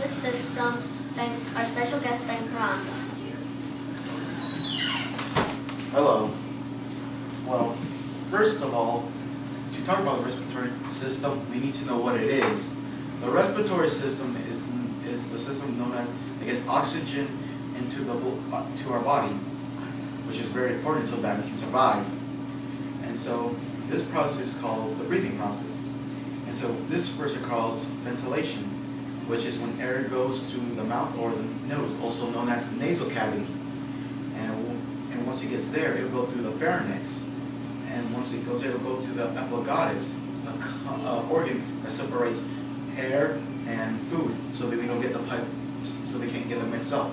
respiratory system, our special guest, Ben Carranza. Hello. Well, first of all, to talk about the respiratory system, we need to know what it is. The respiratory system is the system known as that gets oxygen into to our body, which is very important so that we can survive. And so this process is called the breathing process. And so this first occurs ventilation, which is when air goes through the mouth or the nose, also known as the nasal cavity. And once it gets there, it will go through the pharynx. And once it goes there, it will go to the epiglottis, an organ that separates air and food, so that we don't get the pipe, so they can't get them mixed up.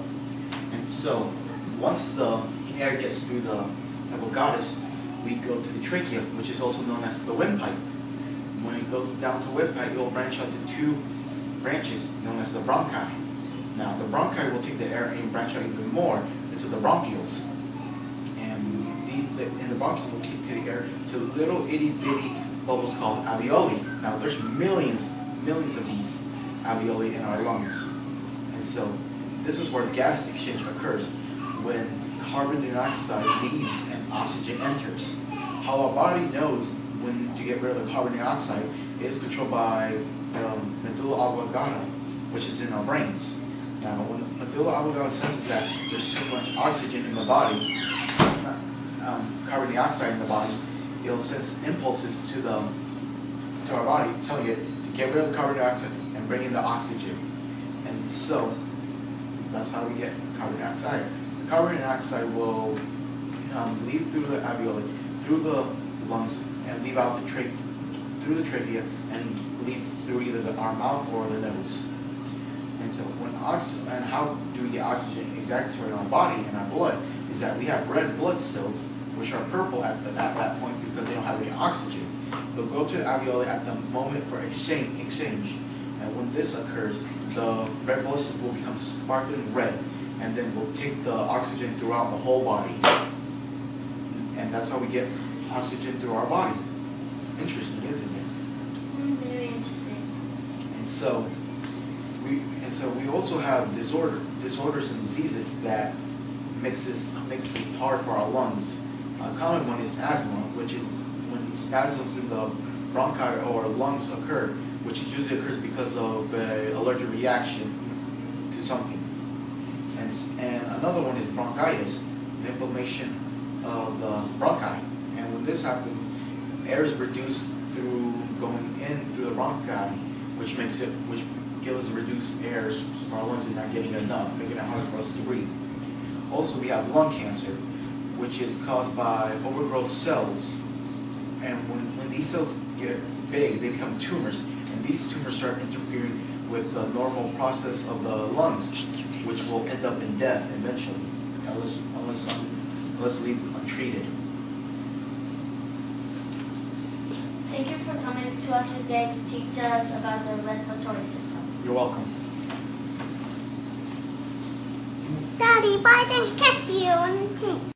And so once the air gets through the epiglottis, we go to the trachea, which is also known as the windpipe. When it goes down to windpipe, it will branch out to two branches known as the bronchi. Now the bronchi will take the air and branch out even more into the bronchioles. And the bronchioles will kick to the air to little itty bitty bubbles called alveoli. Now there's millions of these alveoli in our lungs. And so this is where gas exchange occurs, when carbon dioxide leaves and oxygen enters. How our body knows when to get rid of the carbon dioxide is controlled by medulla oblongata, which is in our brains. Now, when the medulla oblongata senses that there's too much oxygen in the body, carbon dioxide in the body, it'll send impulses to our body, telling it to get rid of the carbon dioxide and bring in the oxygen. And so that's how we get carbon dioxide. The carbon dioxide will leave through the alveoli, through the lungs, and leave out through the trachea, and leave through either our mouth or the nose. And so and how do we get oxygen exactly to our body and our blood is that we have red blood cells, which are purple at that point because they don't have any oxygen. They'll go to the alveoli at the moment for exchange. And when this occurs, the red blood cells will become sparkling red, and then we'll take the oxygen throughout the whole body. And that's how we get oxygen through our body. Interesting, isn't it? Very interesting. And so we also have disorders and diseases that makes it hard for our lungs. A common one is asthma, which is when spasms in the bronchi or lungs occur, which usually occurs because of an allergic reaction to something. And another one is bronchitis, the inflammation of the bronchi. And when this happens, air is reduced through going in through the bronchi, which gives us reduced air for our lungs and not getting enough, making it hard for us to breathe. Also, we have lung cancer, which is caused by overgrowth cells. And when these cells get big, they become tumors, and these tumors start interfering with the normal process of the lungs, which will end up in death eventually, unless leave untreated. Thank you for coming to us today to teach us about the respiratory system. You're welcome. Daddy, why didn't I kiss you?